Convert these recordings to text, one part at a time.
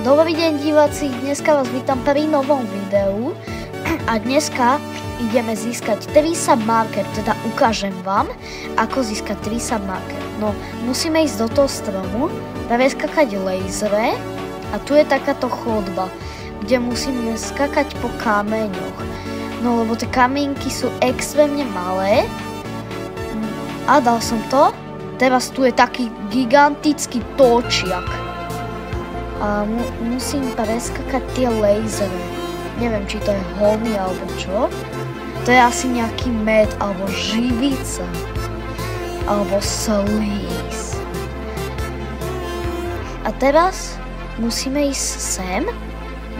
Dobrý deň diváci, dneska vás vítam pri novom videu a dneska ideme získať 3 submarker, teda ukážem vám, ako získať 3 submarker. No, musíme ísť do toho stromu, preskakať lasery a tu je takáto chodba, kde musíme skakať po kameňoch. No, lebo tie kamienky sú extrémne malé a dal som to. Teraz tu je taký gigantický točiak. A musím preskakať tie lasery. Neviem, či to je holný alebo čo. To je asi nejaký med, alebo živica. Alebo slíz. A teraz musíme ísť sem,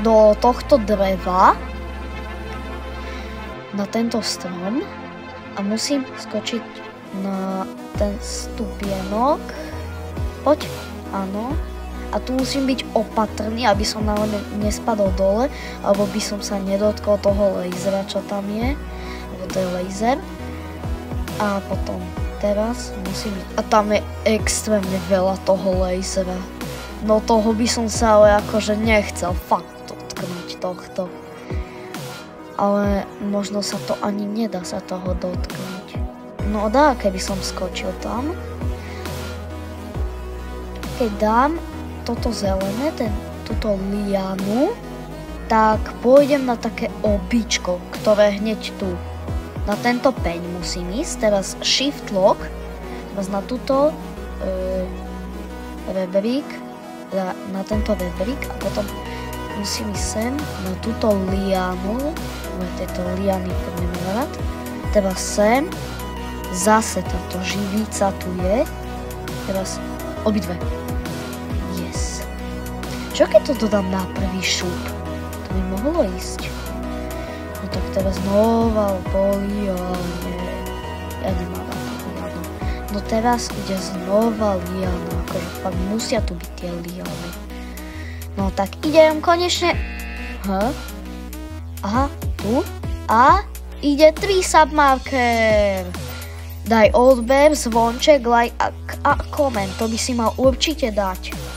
do tohto dreva, na tento strom. A musím skočiť na ten stupienok. Poď, áno. A tu musím byť opatrný, aby som náhodou nespadol dole, alebo by som sa nedotkol toho lasera, čo tam je. Lebo to je laser. A potom teraz musím byť... A tam je extrémne veľa toho lasera. No toho by som sa ale akože nechcel fakt dotknúť tohto. Ale možno sa to ani nedá sa toho dotknúť. No dá, keby som skočil tam. Keď dám toto zelené, túto lianu, tak pôjdem na také običko, ktoré hneď tu. Na tento peň musím ísť, teraz shift lock, teraz na túto rebrík, na tento rebrík a potom musím ísť sem na túto lianu, tieto liany nemám rád, teraz sem, zase táto živica tu je, teraz obidve. Čo keď to dodám na prvý šup? To by mohlo ísť. No tak teraz znova po liane. Ja nemám lianu. No teraz ide znova liana. Akože fakt musia tu byť tie liany. No tak idem konečne. Aha, tu. A ide 3 submarker. Daj odber, zvonček, like a koment. To by si mal určite dať.